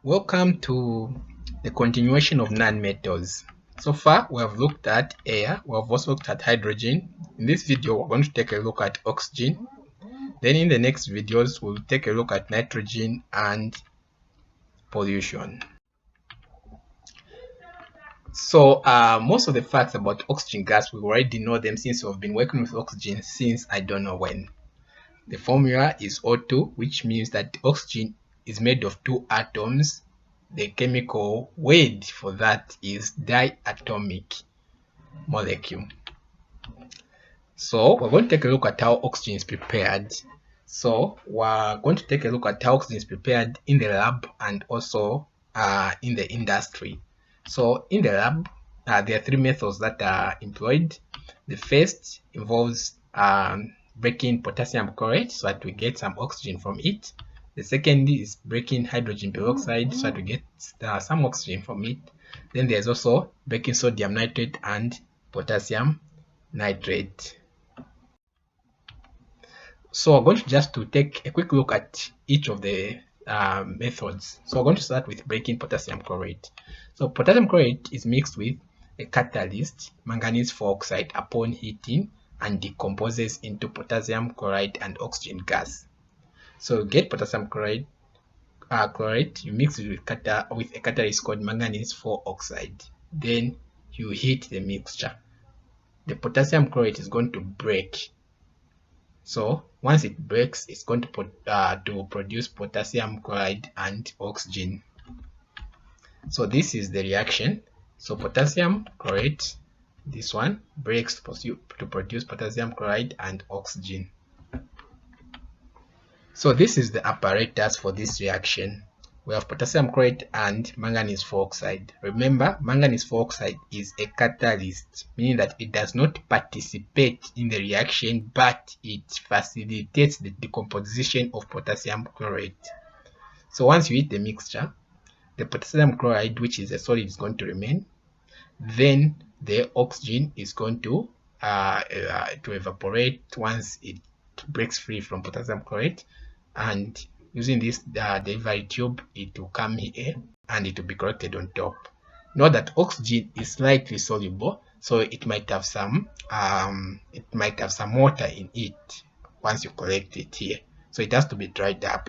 Welcome to the continuation of nonmetals. So far, we have looked at air, we have also looked at hydrogen. In this video, we're going to take a look at oxygen. Then in the next videos, we'll take a look at nitrogen and pollution. So most of the facts about oxygen gas, we already know them since we've been working with oxygen since I don't know when. The formula is O2, which means that oxygen is made of two atoms. The chemical word for that is diatomic molecule. So we're going to take a look at how oxygen is prepared. So we're going to take a look at how oxygen is prepared in the lab and also in the industry. So in the lab, there are three methods that are employed. The first involves breaking potassium chlorate so that we get some oxygen from it. The second is breaking hydrogen peroxide so that we get some oxygen from it. Then there's also breaking sodium nitrate and potassium nitrate. So we're going to just take a quick look at each of the methods. So we're going to start with breaking potassium chlorate. So potassium chlorate is mixed with a catalyst, manganese oxide, upon heating and decomposes into potassium chloride and oxygen gas. So you get potassium chloride, you mix it with a catalyst called manganese oxide. Then you heat the mixture. The potassium chlorate is going to break. So once it breaks, it's going to produce potassium chloride and oxygen. So this is the reaction. So potassium chlorate, this one, breaks to produce potassium chloride and oxygen. So this is the apparatus for this reaction. We have potassium chlorate and manganese oxide. Remember, manganese oxide is a catalyst, meaning that it does not participate in the reaction, but it facilitates the decomposition of potassium chlorate. So once you heat the mixture, the potassium chloride, which is a solid, is going to remain. Then the oxygen is going to evaporate once it breaks free from potassium chlorate. And using this delivery tube, it will come here and it will be collected on top. Note that oxygen is slightly soluble, so it might have some water in it once you collect it here. So it has to be dried up.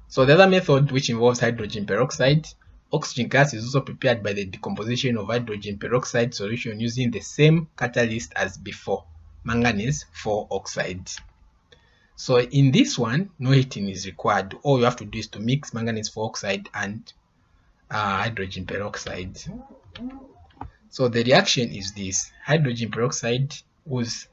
So the other method, which involves hydrogen peroxide, oxygen gas is also prepared by the decomposition of hydrogen peroxide solution using the same catalyst as before, manganese oxide. So in this one, no heating is required. All you have to do is to mix manganese oxide and hydrogen peroxide. So the reaction is this: hydrogen peroxide, whose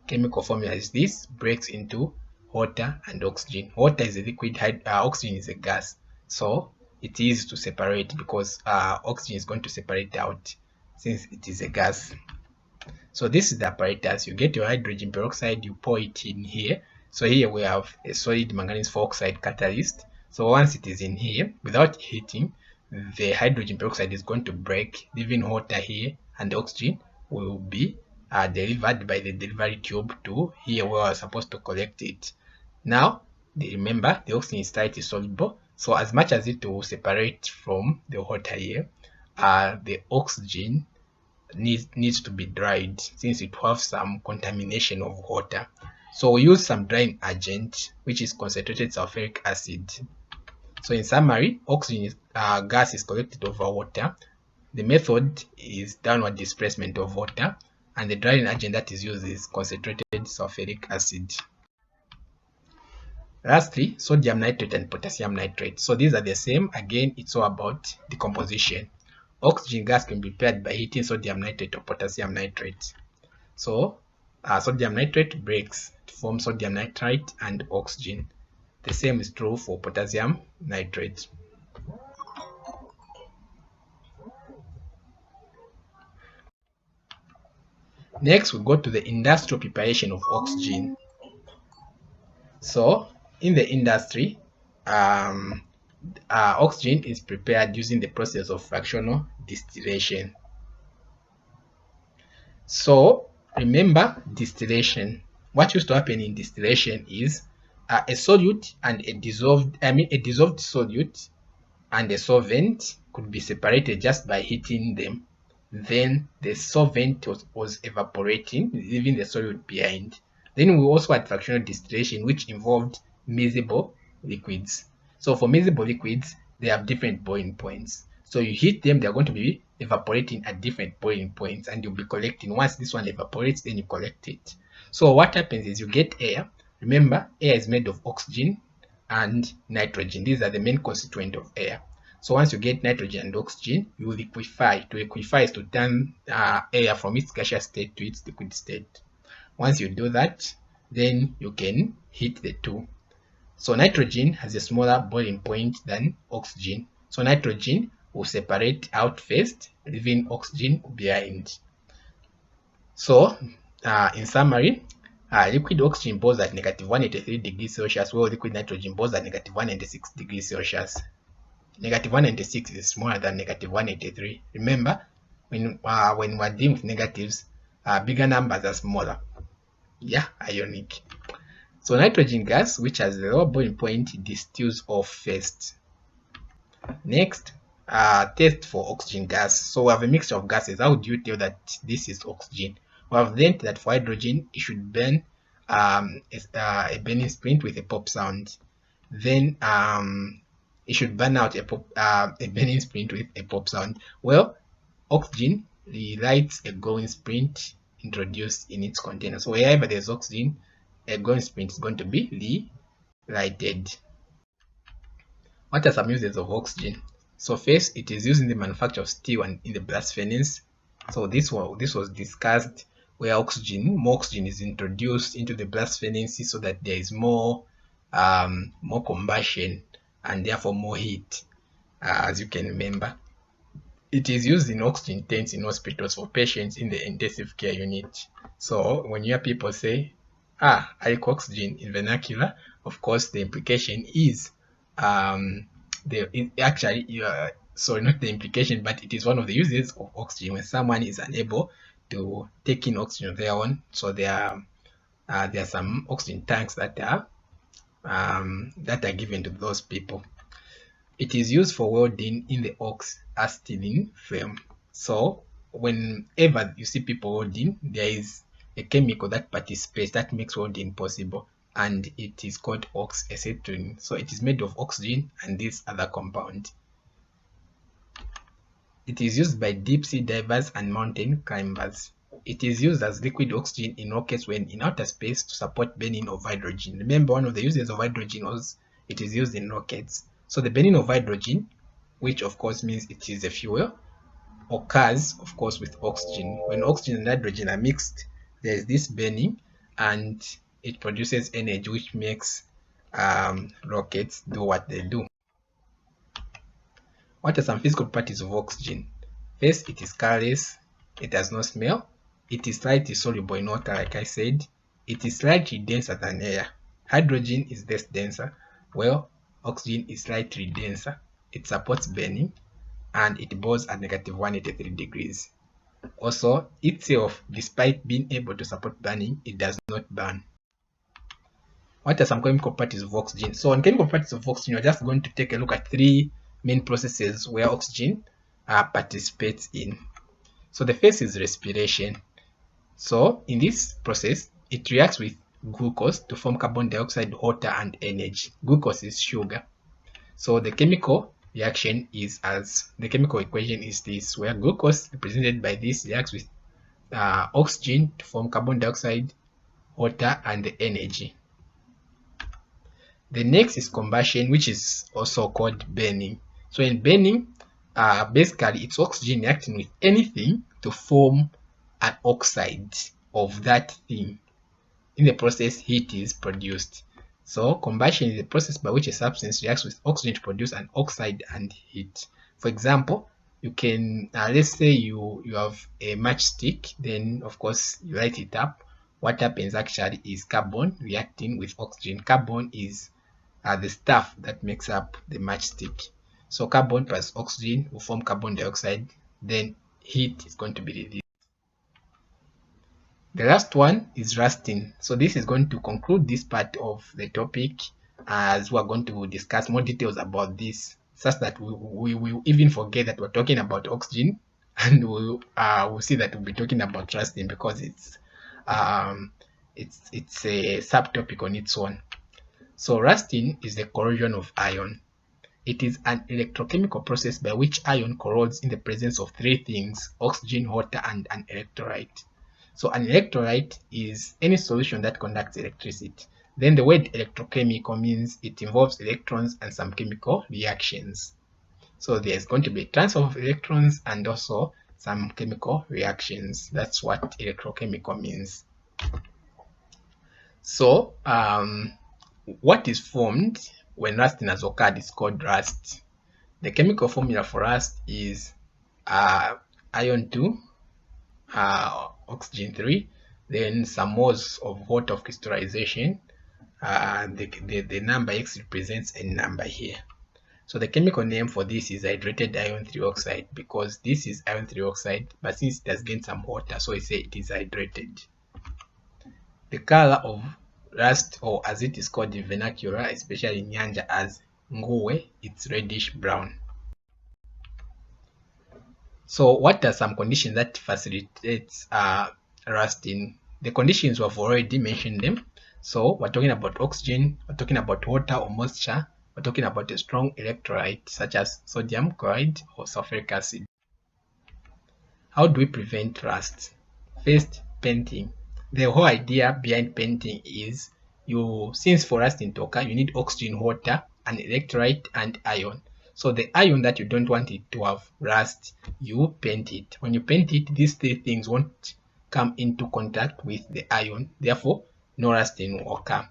chemical formula is this, breaks into water and oxygen. Water is a liquid, oxygen is a gas. So it is to separate because oxygen is going to separate out since it is a gas. So this is the apparatus. You get your hydrogen peroxide, you pour it in here. So here we have a solid manganese oxide catalyst. So once it is in here, without heating, the hydrogen peroxide is going to break, leaving water here, and the oxygen will be delivered by the delivery tube to here where we're supposed to collect it. Now, remember, the oxygen is slightly soluble. So as much as it will separate from the water here, the oxygen needs to be dried since it will have some contamination of water. So we use some drying agent, which is concentrated sulfuric acid. So in summary, oxygen gas is collected over water. The method is downward displacement of water, and the drying agent that is used is concentrated sulfuric acid. Lastly, sodium nitrate and potassium nitrate. So these are the same. Again, it's all about decomposition. Oxygen gas can be prepared by heating sodium nitrate or potassium nitrate. So sodium nitrate breaks to form sodium nitrite and oxygen. The same is true for potassium nitrate. Next, we go to the industrial preparation of oxygen. So in the industry, oxygen is prepared using the process of fractional distillation. So remember distillation. What used to happen in distillation is a solute and a dissolved solute and a solvent could be separated just by heating them. Then the solvent was evaporating, leaving the solute behind. Then we also had fractional distillation, which involved miscible liquids. So for miscible liquids, they have different boiling points. So you heat them, they're going to be evaporating at different boiling points, and you'll be collecting. Once this one evaporates, then you collect it. So what happens is you get air. Remember, air is made of oxygen and nitrogen. These are the main constituent of air. So once you get nitrogen and oxygen, you liquefy. To liquefy is to turn air from its gaseous state to its liquid state. Once you do that, then you can heat the two. So nitrogen has a smaller boiling point than oxygen. So nitrogen will separate out first, leaving oxygen behind. So in summary, liquid oxygen boils at negative 183 degrees Celsius, while liquid nitrogen boils at negative 196 degrees Celsius. Negative 196 is smaller than negative 183. Remember, when we're dealing with negatives, bigger numbers are smaller. Yeah, ionic. So nitrogen gas, which has a lower boiling point, distills off first. Next, test for oxygen gas. So we have a mixture of gases. How do you tell that this is oxygen? We have learned that for hydrogen, it should burn a burning sprint with a pop sound. Then it should burn out a burning sprint with a pop sound. Well, oxygen relights a glowing sprint introduced in its container. So wherever there's oxygen, a glowing sprint is going to be relighted. What are some uses of oxygen? So first, it is used in the manufacture of steel and in the blast furnace. So this was discussed, where more oxygen is introduced into the blast furnace so that there is more combustion and therefore more heat, as you can remember. It is used in oxygen tanks in hospitals for patients in the intensive care unit. So when you hear people say, I like oxygen in vernacular, of course the implication is sorry, not the implication, but it is one of the uses of oxygen when someone is unable to take in oxygen on their own. So there are some oxygen tanks that are given to those people. It is used for welding in the acetylene flame. So whenever you see people welding, there is a chemical that participates that makes welding possible, and it is called acetylene. So it is made of oxygen and this other compound. It is used by deep sea divers and mountain climbers. It is used as liquid oxygen in rockets when in outer space to support burning of hydrogen. Remember, one of the uses of hydrogen was it is used in rockets. So the burning of hydrogen, which of course means it is a fuel, occurs of course with oxygen. When oxygen and hydrogen are mixed, there is this burning and it produces energy, which makes rockets do what they do. What are some physical properties of oxygen? First, it is colorless, it has no smell, it is slightly soluble in water, like I said, it is slightly denser than air. Hydrogen is less denser, well, oxygen is slightly denser. It supports burning and it boils at negative 183 degrees. Also, itself, despite being able to support burning, it does not burn. What are some chemical properties of oxygen? So on chemical properties of oxygen, we're just going to take a look at three main processes where oxygen participates in. So the first is respiration. So in this process, it reacts with glucose to form carbon dioxide, water, and energy. Glucose is sugar. So the chemical reaction is the chemical equation is this, where glucose, represented by this, reacts with oxygen to form carbon dioxide, water, and the energy. The next is combustion, which is also called burning. So in burning, basically it's oxygen reacting with anything to form an oxide of that thing. In the process, heat is produced. So combustion is the process by which a substance reacts with oxygen to produce an oxide and heat. For example, you can let's say you have a matchstick, then of course you light it up. What happens actually is carbon reacting with oxygen. Carbon is the stuff that makes up the matchstick. So carbon plus oxygen will form carbon dioxide, then heat is going to be released. The last one is rusting. So this is going to conclude this part of the topic, as we're going to discuss more details about this, such that we will even forget that we're talking about oxygen, and we'll see that we'll be talking about rusting because it's a subtopic on its own. So rusting is the corrosion of iron. It is an electrochemical process by which iron corrodes in the presence of three things: oxygen, water, and an electrolyte. So an electrolyte is any solution that conducts electricity. Then the word electrochemical means it involves electrons and some chemical reactions. So there's going to be transfer of electrons and also some chemical reactions. That's what electrochemical means. So what is formed when rusting has occurred is called rust. The chemical formula for rust is iron 2, oxygen 3, then some moles of water of crystallization. The number X represents a number here. So the chemical name for this is hydrated iron 3 oxide, because this is iron 3 oxide, but since it has gained some water, so I say it is hydrated. The color of rust, or as it is called in vernacular, especially in Nyanja as nguwe, it's reddish brown. So what are some conditions that facilitates rusting? The conditions we've already mentioned them. So we're talking about oxygen, we're talking about water or moisture, we're talking about a strong electrolyte such as sodium chloride or sulfuric acid. How do we prevent rust? First, painting. The whole idea behind painting is since for rusting to occur, you need oxygen, water, an electrolyte, and iron. So the iron that you don't want it to have rust, you paint it. When you paint it, these three things won't come into contact with the iron, therefore no rusting will occur.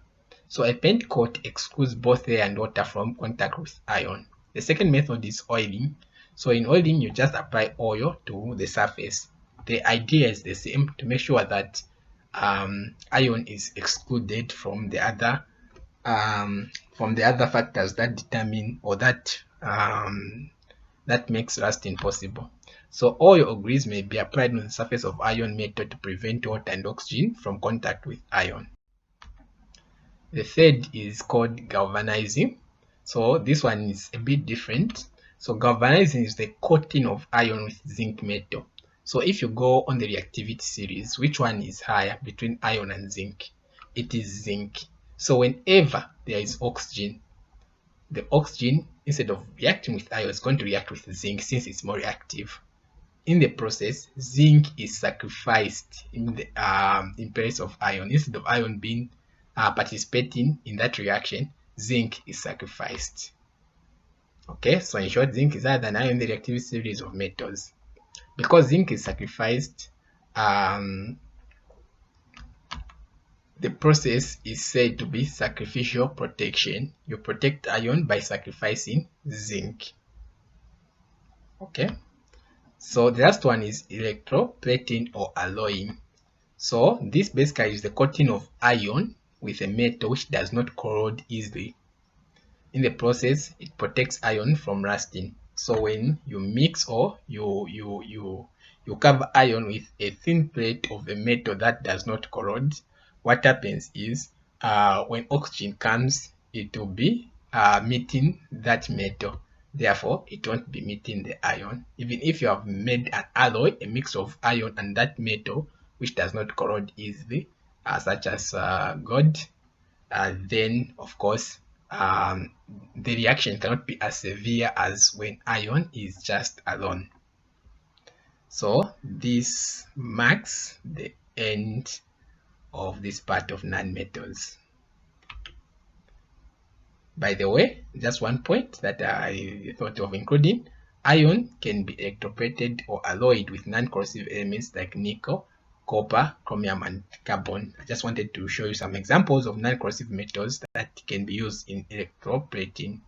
So a paint coat excludes both air and water from contact with iron. The second method is oiling. So in oiling, you just apply oil to the surface. The idea is the same, to make sure that iron is excluded from the other factors that determine or that makes rusting possible. So oil or grease may be applied on the surface of iron metal to prevent water and oxygen from contact with iron. The third is called galvanizing. So this one is a bit different. So galvanizing is the coating of iron with zinc metal. So if you go on the reactivity series, which one is higher between iron and zinc? It is zinc. So whenever there is oxygen, the oxygen, instead of reacting with iron, is going to react with zinc since it's more reactive. In the process, zinc is sacrificed in place of iron. Instead of iron being participating in that reaction, zinc is sacrificed. Okay, so in short, zinc is higher than iron in the reactivity series of metals. Because zinc is sacrificed, the process is said to be sacrificial protection. You protect iron by sacrificing zinc. Okay, so the last one is electroplating or alloying. So this basically is the coating of iron with a metal which does not corrode easily. In the process, it protects iron from rusting. So when you mix or you cover iron with a thin plate of a metal that does not corrode, what happens is when oxygen comes, it will be meeting that metal. Therefore, it won't be meeting the iron. Even if you have made an alloy, a mix of iron and that metal, which does not corrode easily, such as gold, then of course the reaction cannot be as severe as when iron is just alone. So this marks the end of this part of nonmetals. By the way, just one point that I thought of including: iron can be electroplated or alloyed with non-corrosive elements like nickel, copper, chromium, and carbon. I just wanted to show you some examples of non-corrosive metals that can be used in electroplating.